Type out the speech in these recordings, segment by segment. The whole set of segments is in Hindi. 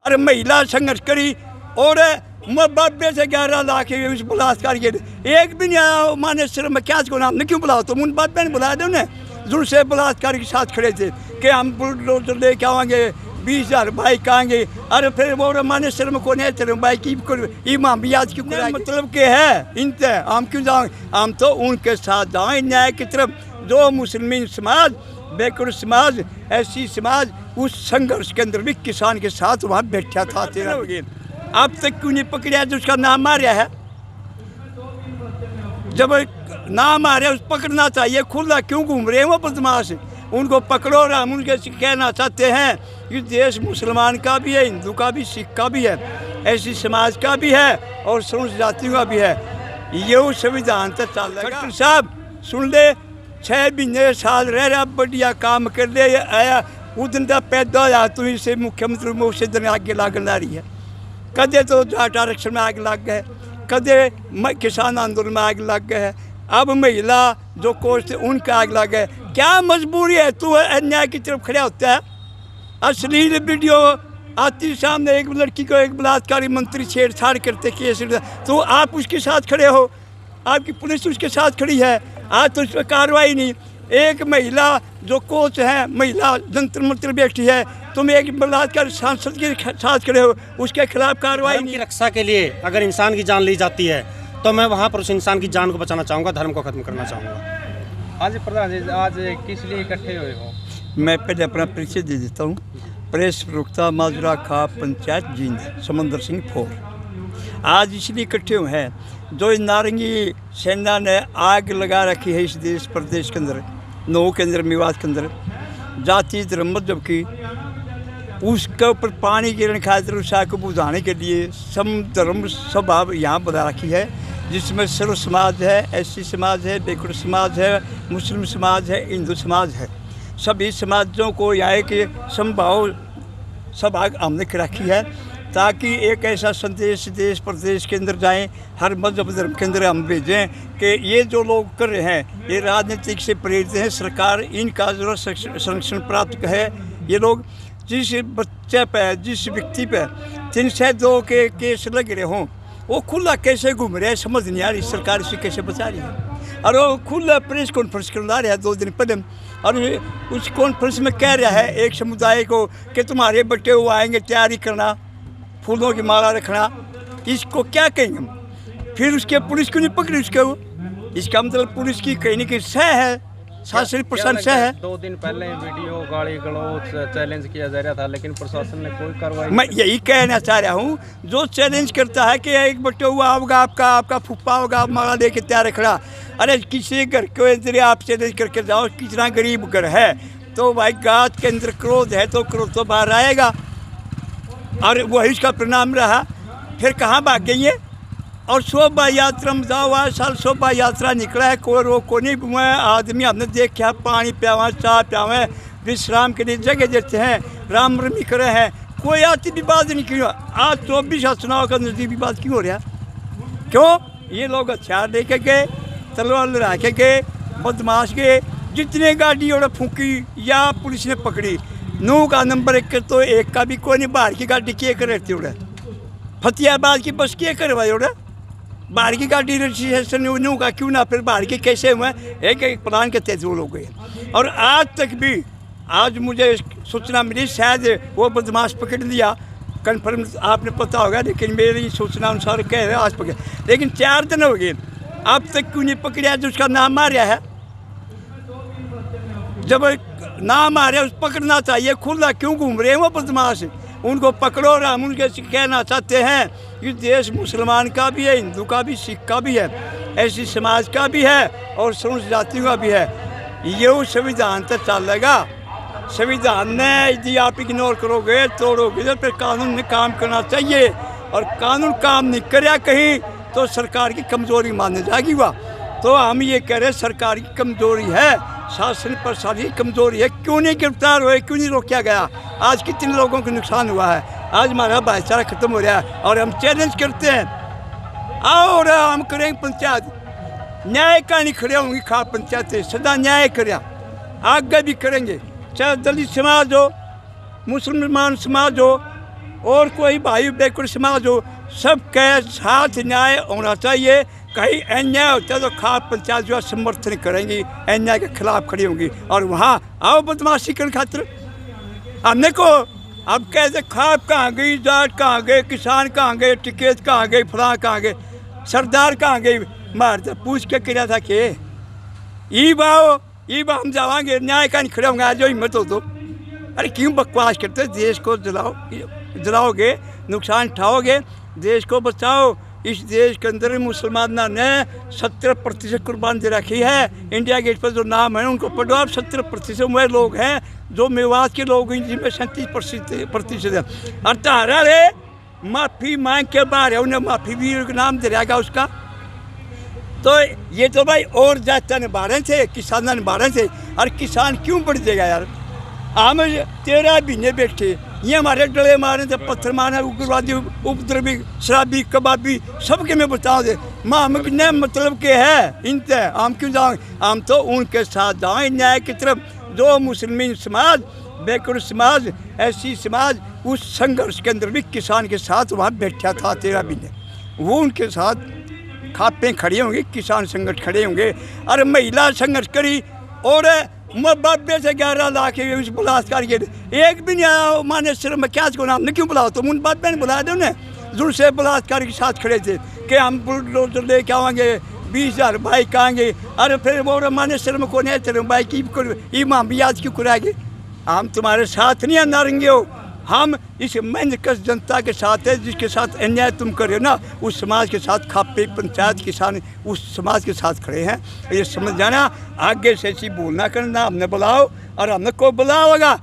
अरे महिला संघर्ष करी और बाबे से 11 लाख उस बलात्कार के एक भी नहीं आया। माने सिर्फ मैं क्या को नाम ने क्यों बुलाओ तुम? उन बाबे ने बुलाया था उन्हें जुड़ से बलात्कार के साथ खड़े थे कि हम बुलडोजर लेके आवाएंगे 20,000 बाइक आएंगे। अरे फिर वो माने शर्म को नहीं चले बाइक की इमाम भी आज क्यों मतलब के है इनते हम क्यों जाओ? हम तो उनके साथ जाएं न्याय की तरफ। जो मुस्लिम समाज, बेकुर समाज, ऐसी समाज उस संघर्ष के अंदर भी किसान के साथ वहाँ बैठा था। अब तक क्यों नहीं पकड़ा जो उसका नाम आ रहा है? जब नाम आ रहा है उस पकड़ना चाहिए। खुला क्यों घूम रहे हैं वो बदमाश? उनको पकड़ो और हम उनके कहना चाहते हैं कि देश मुसलमान का भी है, हिंदू का भी, सिख का भी है, ऐसी समाज का भी है और सभी जातियों का भी है। ये संविधान तक चल रहा है। साहब सुन ले, 6 महीने साल रह रहा बढ़िया काम कर ले आया उदन का पैदा होया तू इसे मुख्यमंत्री में उसे दिन आगे लागन ला रही है। कदे तो जाट आरक्षण में आग लग गए, कदे किसान आंदोलन में आग लग गए, अब महिला जो कोच थे उनका आग लग गए। क्या मजबूरी है? तू अन्याय की तरफ खड़ा होता है। अश्लील वीडियो आती सामने, एक लड़की को एक बलात्कारी मंत्री छेड़छाड़ करते केस, तो आप उसके साथ खड़े हो, आपकी पुलिस उसके साथ खड़ी है, आज तो उस पर कार्रवाई नहीं। एक महिला जो कोच है, महिला जंतर मंत्र बैठी है, तुम एक बलात्कार सांसद के साथ खड़े हो, उसके खिलाफ कार्रवाई नहीं। की रक्षा के लिए अगर इंसान की जान ली जाती है तो मैं वहाँ पर उस इंसान की जान को बचाना चाहूँगा, धर्म को खत्म करना चाहूँगा। आज प्रधान जी, आज किस लिए इकट्ठे हुए हो? मैं पहले अपना परिचय दे देता हूँ। प्रेस प्रवक्ता माजरा खा पंचायत जींद, समंदर सिंह फोर। आज इसलिए इकट्ठे हुए हैं जो नारंगी सेना ने आग लगा रखी है इस देश प्रदेश के अंदर, 9 के अंदर, मेवात के अंदर, जाति धर्म मजहब की, उसके ऊपर पानी गिरने खातिर उस आग को बुझाने के लिए सम धर्म स्वभाव यहाँ बना रखी है, जिसमें सर्व समाज है, एससी समाज है, बेकुर समाज है, मुस्लिम समाज है, हिंदू समाज है। सभी समाजों को यहाँ के समभाव सभा हमने रखी है ताकि एक ऐसा संदेश देश प्रदेश के अंदर जाएं, हर मजहब धर्म के अंदर हम भेजें कि ये जो लोग कर रहे हैं ये राजनीतिक से प्रेरित हैं। सरकार इनका जरूर संरक्षण प्राप्त है। ये लोग जिस बच्चे पे, जिस व्यक्ति पे 302 के केस लग रहे हों, वो खुला कैसे घूम रहे हैं समझ नहीं आ रही। सरकार इसे कैसे बचा रही है? और वो खुला प्रेस कॉन्फ्रेंस करवा रहा है 2 दिन पहले, और उस कॉन्फ्रेंस में कह रहा है एक समुदाय को कि तुम्हारे बच्चे वो आएंगे, तैयारी करना, फूलों की माला रखना। इसको क्या कहेंगे हम? फिर उसके पुलिस क्यों नहीं पकड़ी उसके? वो इसका मतलब पुलिस की कहीं ना कहीं सह है, शासनिक प्रशासन सह है। 2 दिन पहले वीडियो गाली गलौज चैलेंज किया जा रहा था, लेकिन प्रशासन ने कोई कार्रवाई। मैं यही कहना चाह रहा हूँ, जो चैलेंज करता है कि एक बच्चा हुआ होगा आपका फूफा होगा, माला लेके तैयार खड़ा। अरे किसी घर के अंदर आप चैलेंज करके जाओ, कितना गरीब घर है, तो भाई गात के अंदर क्रोध है तो क्रोध तो बाहर आएगा, और वही उसका परिणाम रहा। फिर कहाँ भाग गई है? और शोभा यात्रा में जाओ, आज साल शोभा यात्रा निकला है, कोई रोको नहीं हुआ है। आदमी हमने देखा, पानी पियावा, चाय पियावा, विश्राम के लिए जगह देते हैं, राम रमी करे हैं, कोई आती विवाद नहीं क्यों? आज 24 चुनाव का नजदीक विवाद क्यों हो रहा? क्यों? ये लोग हथियार लेके गए, तलवार लड़ा के गए, बदमाश गए, जितने गाड़ी और फूकी या पुलिस ने पकड़ी। 9 का नंबर 1 तो 1 का भी कोई नहीं। बाहर की गाड़ी किए कर रहती उड़ा, फतेहाबाद की बस किए करवाई उड़ा, बाहर की गाड़ी रजिस्ट्रेशन 9 का क्यों ना? फिर बाहर के कैसे हुए? एक प्लान के तहत वो लोग गए। और आज तक भी, आज मुझे सूचना मिली शायद वो बदमाश पकड़ लिया, कन्फर्म आपने पता होगा, लेकिन मेरी सूचना अनुसार कह रहे आज पकड़, लेकिन 4 दिन हो गए अब तक क्यों नहीं पकड़ा जो उसका नाम आ रहा है? जब नाम आ रहा है उस पकड़ना चाहिए। खुला क्यों घूम रहे हैं वो बदमाश? उनको पकड़ो और हम उनके कहना चाहते हैं कि देश मुसलमान का भी है, हिंदू का भी, सिख का भी है, ऐसी समाज का भी है और सभी जातियों का भी है। ये संविधान तक चलेगा। संविधान ने यदि आप इग्नोर करोगे, तोड़ोगे, तो फिर कानून ने काम करना चाहिए, और कानून काम नहीं कराया कहीं तो सरकार की कमज़ोरी माने जाएगी। वह तो हम ये कह रहे हैं सरकार की कमज़ोरी है, शासन प्रशासन की कमज़ोरी है। क्यों नहीं गिरफ्तार हुए, क्यों नहीं रोका गया? आज कितने लोगों को नुकसान हुआ है, आज हमारा भाईचारा खत्म हो रहा है। और हम चैलेंज करते हैं, आओ और हम करेंगे पंचायत, न्याय का नहीं खड़े होंगे, खा पंचायत सदा न्याय करें, आगे भी करेंगे, चाहे दलित समाज हो, मुसलमान समाज हो, और कोई भाई बैकवर्ड समाज हो, सबके साथ न्याय होना चाहिए। कहीं अन्याय होता है तो खाप पंचायत जो है समर्थन करेंगी, अन्याय के खिलाफ खड़ी होंगी। और वहाँ आओ बदमाशी करने खातिर हमने को अब कैसे खाप कहाँ गई, जाट कहाँ गए, किसान कहाँ गए, टिकट कहाँ गई, फलां कहाँ गए, सरदार कहाँ गई, मारते पूछ के किया था कि ई बा हम जावांगे, न्याय का नहीं खड़े होंगे, आज जो हिम्मत हो तो। अरे क्यों बकवास करते, देश को जलाओगे, नुकसान उठाओगे, देश को बचाओ। इस देश के अंदर मुसलमानों ने 70% कुर्बान दे रखी है। इंडिया गेट पर जो नाम है उनको पढ़ो आप, 70% वह लोग हैं जो मेवात के लोग हैं, जिनमें 37% है। और तारा रे माफ़ी मांग के बाहर है, उन्हें माफ़ी भी नाम दे रहेगा उसका। तो ये तो भाई और जाता निभाने थे, किसान निभाने थे। और किसान क्यों बढ़ जाएगा यार, हम 13 महीने बैठे, ये हमारे डले मारे थे, पत्थर मारे, उग्रवादी, उपद्रवी, शराबी, कबाबी, सबके मैं बता दे। माँ हम कितने मतलब के है इनसे, हम क्यों जाएँ, हम तो उनके साथ जाएँ न्याय की तरफ। जो मुस्लिम समाज, बैकवर्ड समाज, ऐसी समाज उस संघर्ष के अंदर भी किसान के साथ वहाँ बैठा था 13 महीने, वो उनके साथ खापें खड़ी होंगी, किसान संगठन खड़े होंगे। अरे महिला संघर्ष करी और बाबे से 11 लाख उस बलात्कार के एक भी नहीं आया। माने सिर्फ मैं क्या को नाम क्यों बुलाओ, तुम उन बाबे ने बुलाया दो ने जुड़ से बलात्कार के साथ खड़े थे कि हम बुलडोजर लेके आएंगे, 20,000 बाइक आएंगे। अरे फिर वो माने सिर्फ को नहीं चले बाइक इमाम भी आज क्यों कराएंगे। हम तुम्हारे साथ नहीं नारेंगे हो, हम इस मेहनत जनता के साथ है, जिसके साथ अन्याय तुम कर रहे हो ना, उस समाज के साथ खापे पंचायत किसान उस समाज के साथ खड़े हैं। ये समझ जाना, आगे से ऐसी बोलना करना, हमने बुलाओ और हमने को बुलाओगा।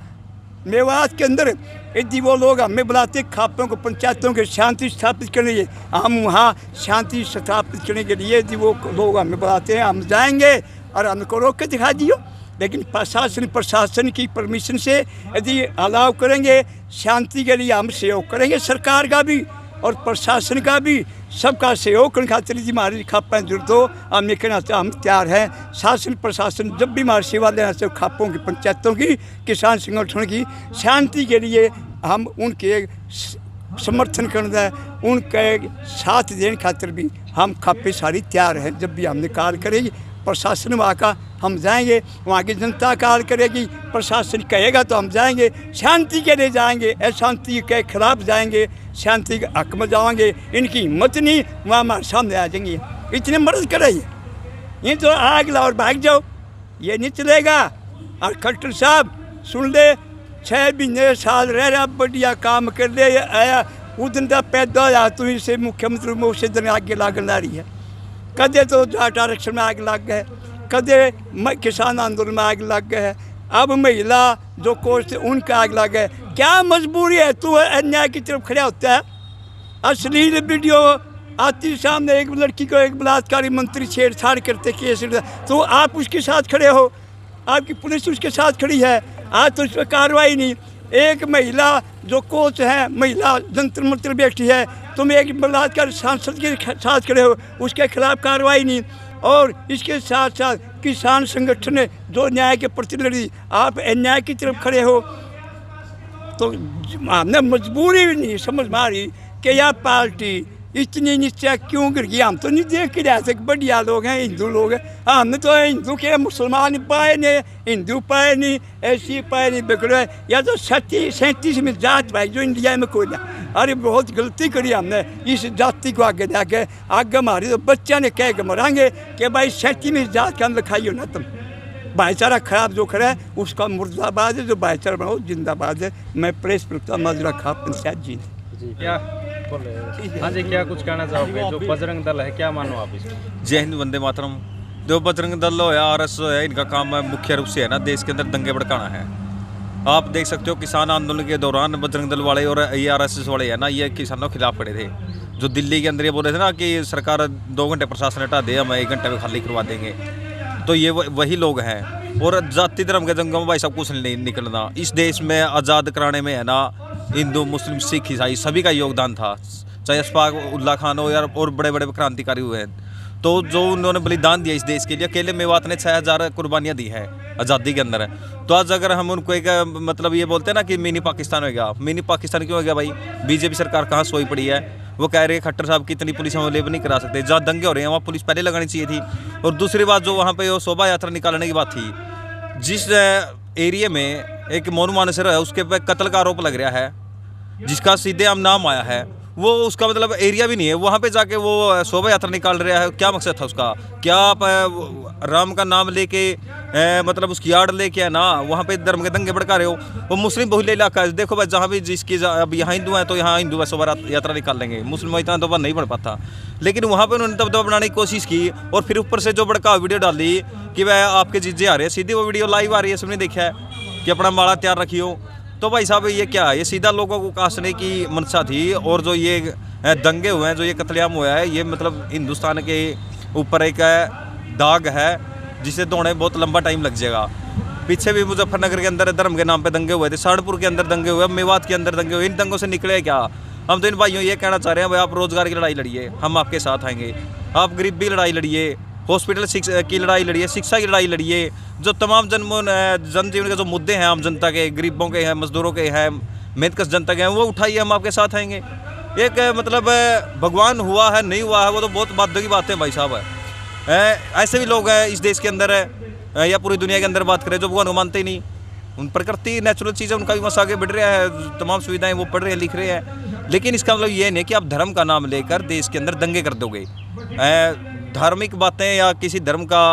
मेवात के अंदर यदि वो लोग हमें बुलाते खापों को, पंचायतों के शांति स्थापित करने के लिए, हम वहाँ शांति स्थापित करने के लिए यदि वो लोग हमें बुलाते हैं, हम जाएंगे और हमको रोक के दिखा दियो। लेकिन प्रशासन की परमिशन से यदि अलाउ करेंगे, शांति के लिए हम सहयोग करेंगे, सरकार का भी और प्रशासन का भी, सबका सहयोग करने खातिर यदि हमारी खापें जरूरत हो, हम ये कहना हम तैयार हैं। शासन प्रशासन जब भी हमारी सेवा लेना चाहिए, खापों की, पंचायतों की, किसान संगठन की, शांति के लिए हम उनके समर्थन करना, उनके साथ देने खातिर भी हम खापे सारी तैयार हैं। जब भी हम निकाल करेगी प्रशासन वहाँ का, हम जाएंगे, वहाँ की जनता काल करेगी, प्रशासन कहेगा तो हम जाएंगे, शांति के लिए जाएंगे, अशांति के खिलाफ जाएंगे, शांति के हक में जाएंगे। इनकी हिम्मत नहीं, वहाँ हमारे सामने आ जाएंगे, इतने मर्द कराइए। ये तो आग लाओ और भाग जाओ, ये नहीं चलेगा। और खट्टर साहब सुन ले, 6 महीने साल रह रहा, बढ़िया काम कर ले आया, उदन का पैदा होया तू इसे मुख्यमंत्री में उसे दिन आगे लागन ला रही है। कदे तो जाट आरक्षण में आग लग गए, कदे किसान आंदोलन में आग लग गए, अब महिला जो कोर्स थे उनका आग लग गए। क्या मजबूरी है, तू अन्याय की तरफ खड़ा होता है। अश्लील वीडियो आती सामने, एक लड़की को एक बलात्कारी मंत्री छेड़छाड़ करते केस, तो आप उसके साथ खड़े हो, आपकी पुलिस उसके साथ खड़ी है, आज तो उस पर कार्रवाई नहीं। एक महिला जो कोच है, महिला जंतर मंत्र बैठी है, तुम एक बलात्कार सांसद के साथ खड़े हो, उसके खिलाफ कार्रवाई नहीं। और इसके साथ साथ किसान संगठन ने जो न्याय के प्रति लड़ी, आप अन्याय की तरफ खड़े हो। तो हमने मजबूरी नहीं समझ मारी कि यह पार्टी इतनी नीचे क्यों गिर गई। हम तो नहीं देख के रह सकते, बढ़िया लोग हैं, हिंदू लोग हैं, हमने तो हिंदू के मुसलमान पाए नहीं, हिंदू पाए नहीं, ऐसी पाए नहीं, बिगड़े। या तो 37 में जात भाई जो इंडिया में कोई ना। अरे बहुत गलती करी हमने इस जाति को आगे जाके, आगे हमारे तो बच्चा ने कह के मरांगे कि भाई 37 में जात का लिखाई हो ना तुम। भाईचारा खराब जो खड़ा है उसका मुर्दाबाद है, जो भाईचारा बनाओ जिंदाबाद है। मैं प्रेस प्रवक्ता माजरा खां पंचायत जी क्या बोल रहे हैं? हाँ जी, क्या कुछ कहना चाहोगे? जो बजरंग दल है, क्या मानो आप इसमें? जय हिंद, वंदे मातरम। जो बजरंग दल हो या RS है, इनका काम है मुख्य रूप से है ना देश के अंदर दंगे भड़काना है। आप देख सकते हो किसान आंदोलन के दौरान बजरंग दल वाले और ये RSS वाले है ना, ये किसानों के खिलाफ खड़े थे। जो दिल्ली के अंदर ये बोल रहे थे ना कि सरकार 2 घंटे प्रशासन हटा दे, हम 1 घंटे में खाली करवा देंगे, तो ये वही लोग हैं। और जाति धर्म के जंगों में भाई सब कुछ नहीं निकलना। इस देश में आज़ाद कराने में है ना हिंदू, मुस्लिम, सिख, ईसाई सभी का योगदान था, चाहे अशफाक उल्ला खान हो यार और बड़े बड़े क्रांतिकारी हुए हैं। तो जो उन्होंने बलिदान दिया इस देश के लिए, अकेले मेवात ने 6000 कुर्बानियाँ दी है आज़ादी के अंदर। तो आज अगर हम उनको एक मतलब ये बोलते हैं ना कि मिनी पाकिस्तान हो गया, मिनी पाकिस्तान क्यों हो गया भाई? बीजेपी सरकार कहाँ सोई पड़ी है? वो कह रहे हैं खट्टर साहब की इतनी पुलिस हम अवेलेबल नहीं करा सकते। जहाँ दंगे हो रहे हैं वहाँ पुलिस पहले लगानी चाहिए थी। और दूसरी बात, जो वहाँ पे वो शोभा यात्रा निकालने की बात थी, जिस एरिया में एक मोनू मानेसर है उसके पे कत्ल का आरोप लग रहा है, जिसका सीधे हम नाम आया है, वो उसका मतलब एरिया भी नहीं है, वहाँ पे जाके वो शोभा यात्रा निकाल रहा है। क्या मकसद था उसका? क्या आप राम का नाम लेके मतलब उसकी यार्ड लेके है ना वहाँ पे धर्म के दंगे भड़का रहे हो? वो मुस्लिम बहुल्य इलाका है। देखो भाई, जहाँ भी जिसकी अब यहाँ हिंदू हैं तो यहाँ हिंदू है शोभा यात्रा निकाल लेंगे, मुस्लिम इतना दबा नहीं बढ़ पाता। लेकिन वहाँ पे उन्होंने दबदबा बनाने की कोशिश की और फिर ऊपर से जो भड़का वीडियो डाली कि वह आपके जीजे आ रहे हैं, सीधी वो वीडियो लाइव आ रही है, सबने देखा है कि अपना माला तैयार रखियो। तो भाई साहब ये क्या है? ये सीधा लोगों को कासने की मंशा थी। और जो ये दंगे हुए हैं, जो ये कत्लेआम हुआ है, ये मतलब हिंदुस्तान के ऊपर एक दाग है जिसे धोने बहुत लंबा टाइम लग जाएगा। पीछे भी मुजफ्फरनगर के अंदर धर्म के नाम पे दंगे हुए थे, सहारनपुर के अंदर दंगे हुए, मेवात के अंदर दंगे हुए। इन दंगों से निकले क्या? हम तो इन भाइयों ये कहना चाह रहे हैं भाई, आप रोजगार की लड़ाई लड़िए, हम आपके साथ आएंगे। आप गरीबी लड़ाई लड़िए, हॉस्पिटल की लड़ाई लड़िए, शिक्षा की लड़ाई लड़िए। जो तमाम जनजीवन के जो मुद्दे हैं आम जनता के, गरीबों के हैं, मजदूरों के हैं, मेहनतकश जनता के हैं, वो उठाइए, हम आपके साथ आएंगे। एक मतलब भगवान हुआ है नहीं हुआ है वो तो बहुत बातों की बात है भाई साहब। ऐसे भी लोग हैं इस देश के अंदर है या पूरी दुनिया के अंदर बात करें जो भगवान को मानते ही नहीं। उन प्रकृति नेचुरल चीज़ें उनका भी बस आगे बढ़ रहा है, तमाम सुविधाएं वो पढ़ रहे हैं, लिख रहे हैं। लेकिन इसका मतलब ये नहीं कि आप धर्म का नाम लेकर देश के अंदर दंगे कर दोगे। धार्मिक बातें या किसी धर्म का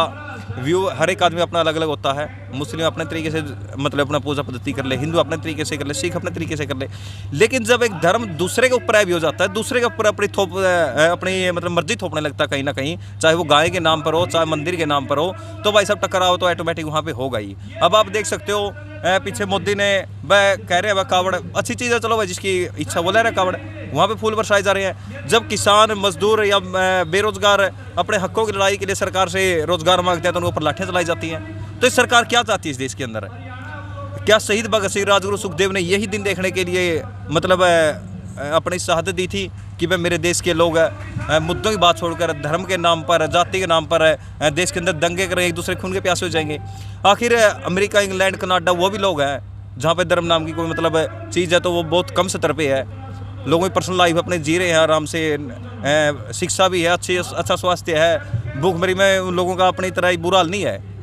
व्यू हर एक आदमी अपना अलग अलग होता है। मुस्लिम अपने तरीके से मतलब अपना पूजा पद्धति कर ले, हिंदू अपने तरीके से कर ले, सिख अपने तरीके से कर ले। लेकिन जब एक धर्म दूसरे के ऊपर हावी हो जाता है, दूसरे के ऊपर अपनी मतलब मर्जी थोपने लगता है कहीं ना कहीं, चाहे वो गाय के नाम पर हो, चाहे मंदिर के नाम पर हो, तो भाई साहब टकराव तो ऑटोमेटिक वहाँ पे होगा ही। अब आप देख सकते हो पीछे मोदी ने वह कह रहे हैं वह कावड़ अच्छी चीज़ है, चलो भाई जिसकी इच्छा वो ले रहा है कावड़, वहाँ पे फूल बरसाए जा रहे हैं। जब किसान मजदूर या बेरोजगार अपने हकों की लड़ाई के लिए सरकार से रोजगार मांगते हैं तो उनके ऊपर लाठियाँ चलाई जाती हैं। तो इस सरकार क्या चाहती है इस देश के अंदर? क्या शहीद भगत सिंह, राजगुरु सुखदेव ने यही दिन देखने के लिए मतलब अपनी शहादत दी थी कि भाई मेरे देश के लोग मुद्दों की बात छोड़कर धर्म के नाम पर, जाति के नाम पर देश के अंदर दंगे करें, एक दूसरे खून के प्यासे हो जाएंगे? आखिर अमेरिका, इंग्लैंड, कनाडा वो भी लोग हैं जहाँ पे धर्म नाम की कोई मतलब चीज़ है तो वो बहुत कम स्तर पे है। लोगों की पर्सनल लाइफ अपने जी रहे हैं आराम से, शिक्षा भी है, अच्छा स्वास्थ्य है, भूखमरी में उन लोगों का अपनी तरह ही बुरा हाल नहीं है।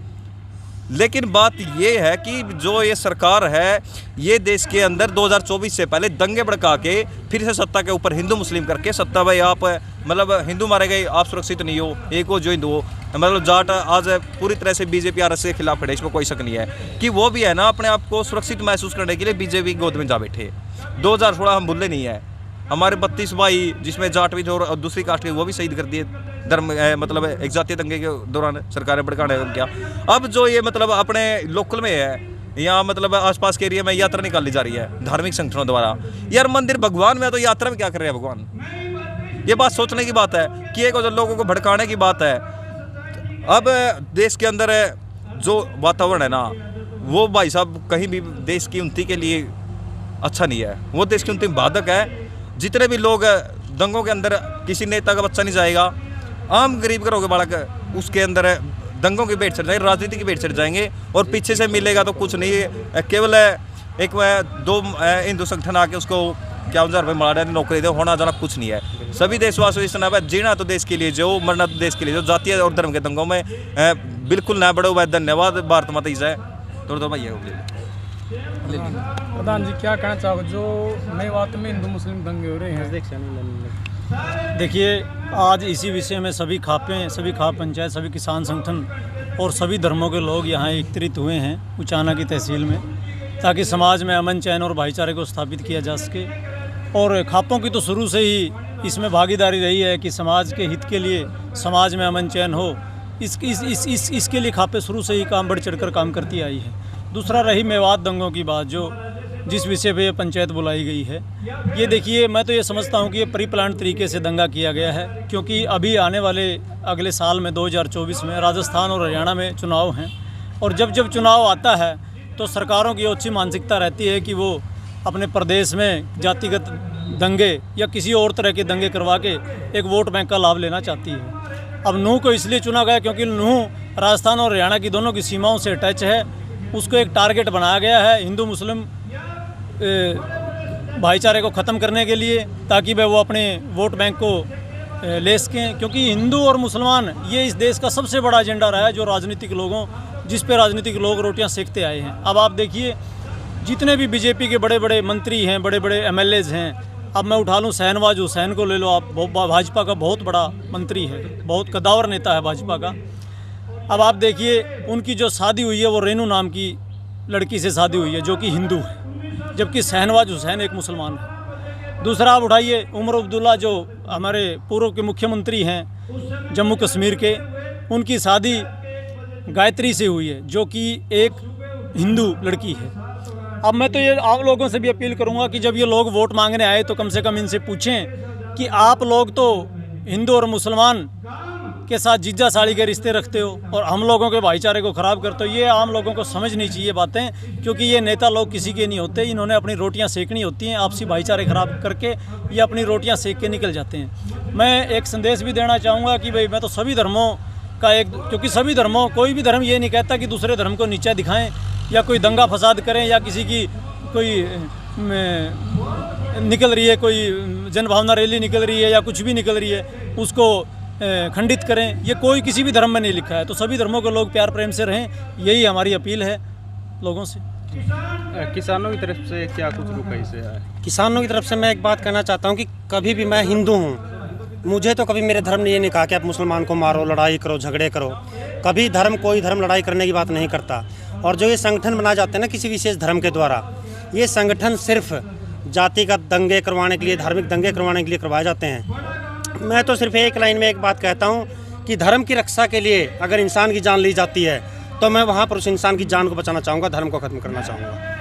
लेकिन बात ये है कि जो ये सरकार है ये देश के अंदर 2024 से पहले दंगे भड़का के फिर से सत्ता के ऊपर हिंदू मुस्लिम करके सत्ता, भाई आप मतलब हिंदू मारे गए आप सुरक्षित नहीं हो, एक हो जो हिंदू हो, मतलब जाट आज पूरी तरह से बीजेपी आरएसएस के खिलाफ खड़े, इसमें कोई शक नहीं है कि वो भी है ना अपने आप को सुरक्षित महसूस करने के लिए बीजेपी की गोद में जा बैठे। 2016 हम भूले नहीं है, हमारे 32 भाई जिसमें जाट भी थे और दूसरी कास्ट के वो भी शहीद कर दिए धर्म मतलब एक जातीय दंगे के दौरान सरकार ने भड़काने किया। अब जो ये मतलब अपने लोकल में है यहाँ मतलब आसपास के एरिया में यात्रा निकाली जा रही है धार्मिक संगठनों द्वारा। यार मंदिर भगवान में तो यात्रा में क्या कर रहे हैं भगवान? ये बात सोचने की बात है कि एक लोगों को भड़काने की बात है। अब देश के अंदर जो वातावरण है ना वो भाई साहब कहीं भी देश की उन्नति के लिए अच्छा नहीं है, वो देश की उन्नति में बाधक है। जितने भी लोग दंगों के अंदर किसी नेता का बच्चा नहीं जाएगा, आम गरीब घरों के बालक उसके अंदर दंगों की भेंट चढ़ जाएंगे, राजनीति की भेंट चढ़ जाएंगे और पीछे से मिलेगा तो कुछ नहीं, केवल एक दो हिंदू संगठन आके उसको 51,000 रुपये मार रहे नौकरी दे, होना जाना कुछ नहीं है। सभी देशवासियों इस नाम जीना तो देश के लिए जो, मरना तो देश के लिए जो। जातीय और धर्म के दंगों में बिल्कुल ना बढ़ो हुआ। धन्यवाद। भारत माता की जय। तो भाई प्रधान जी क्या कहना चाहोगे जो मेवात में हिंदू मुस्लिम दंगे हो रहे हैं? देखिए आज इसी विषय में सभी खाप पंचायत, सभी किसान संगठन और सभी धर्मों के लोग यहाँ एकत्रित हुए हैं उचाना की तहसील में, ताकि समाज में अमन चैन और भाईचारे को स्थापित किया जा सके। और खापों की तो शुरू से ही इसमें भागीदारी रही है कि समाज के हित के लिए, समाज में अमन चैन हो, इसके लिए खापें शुरू से ही काम बढ़ चढ़कर काम करती आई है। दूसरा रही मेवात दंगों की बात, जो जिस विषय पे ये पंचायत बुलाई गई है, ये देखिए मैं तो ये समझता हूँ कि ये प्री प्लान तरीके से दंगा किया गया है, क्योंकि अभी आने वाले अगले साल में 2024 में राजस्थान और हरियाणा में चुनाव हैं। और जब चुनाव आता है तो सरकारों की अच्छी मानसिकता रहती है कि वो अपने प्रदेश में जातिगत दंगे या किसी और तरह के दंगे करवा के एक वोट बैंक का लाभ लेना चाहती है। अब नूंह को इसलिए चुना गया क्योंकि नूंह राजस्थान और हरियाणा की दोनों की सीमाओं से टच है। उसको एक टारगेट बनाया गया है हिंदू मुस्लिम भाईचारे को ख़त्म करने के लिए, ताकि वो अपने वोट बैंक को ले सकें। क्योंकि हिंदू और मुसलमान ये इस देश का सबसे बड़ा एजेंडा रहा है, जो राजनीतिक लोगों जिस पे राजनीतिक लोग रोटियां सेकते आए हैं। अब आप देखिए जितने भी बीजेपी के बड़े बड़े मंत्री हैं, बड़े बड़े एमएलएज हैं, अब मैं उठा लूँ शहनवाज हुसैन को ले लो आप, भाजपा का बहुत बड़ा मंत्री है, बहुत कदावर नेता है भाजपा का। अब आप देखिए उनकी जो शादी हुई है वो रेनू नाम की लड़की से शादी हुई है जो कि हिंदू है, जबकि शहनवाज हुसैन एक मुसलमान है। दूसरा आप उठाइए उमर अब्दुल्ला जो हमारे पूर्व के मुख्यमंत्री हैं जम्मू कश्मीर के, उनकी शादी गायत्री से हुई है जो कि एक हिंदू लड़की है। अब मैं तो ये आप लोगों से भी अपील करूंगा कि जब ये लोग वोट मांगने आए तो कम से कम इनसे पूछें कि आप लोग तो हिंदू और मुसलमान के साथ जीजा साड़ी के रिश्ते रखते हो और हम लोगों के भाईचारे को ख़राब करते हो। ये आम लोगों को समझनी चाहिए बातें, क्योंकि ये नेता लोग किसी के नहीं होते, इन्होंने अपनी रोटियां सेकनी होती हैं, आपसी भाईचारे ख़राब करके ये अपनी रोटियां सेक के निकल जाते हैं। मैं एक संदेश भी देना चाहूँगा कि भाई मैं तो सभी धर्मों का क्योंकि सभी धर्मों, कोई भी धर्म ये नहीं कहता कि दूसरे धर्म को नीचा दिखाएं या कोई दंगा फसाद करें या किसी की कोई निकल रही है, कोई जनभावना रैली निकल रही है या कुछ भी निकल रही है उसको खंडित करें। ये कोई किसी भी धर्म में नहीं लिखा है। तो सभी धर्मों के लोग प्यार प्रेम से रहें, यही हमारी अपील है लोगों से। किसानों की तरफ से क्या कुछ रुकाई से है? किसानों की तरफ से मैं एक बात कहना चाहता हूँ कि कभी भी मैं हिंदू हूँ, मुझे तो कभी मेरे धर्म ने ये नहीं कहा कि आप मुसलमान को मारो, लड़ाई करो, झगड़े करो। कभी कोई धर्म लड़ाई करने की बात नहीं करता। और जो ये संगठन बनाए जाते हैं ना किसी विशेष धर्म के द्वारा, ये संगठन सिर्फ जातिगत दंगे करवाने के लिए, धार्मिक दंगे करवाने के लिए करवाए जाते हैं। मैं तो सिर्फ एक लाइन में एक बात कहता हूँ कि धर्म की रक्षा के लिए अगर इंसान की जान ली जाती है तो मैं वहाँ पर उस इंसान की जान को बचाना चाहूँगा, धर्म को ख़त्म करना चाहूँगा।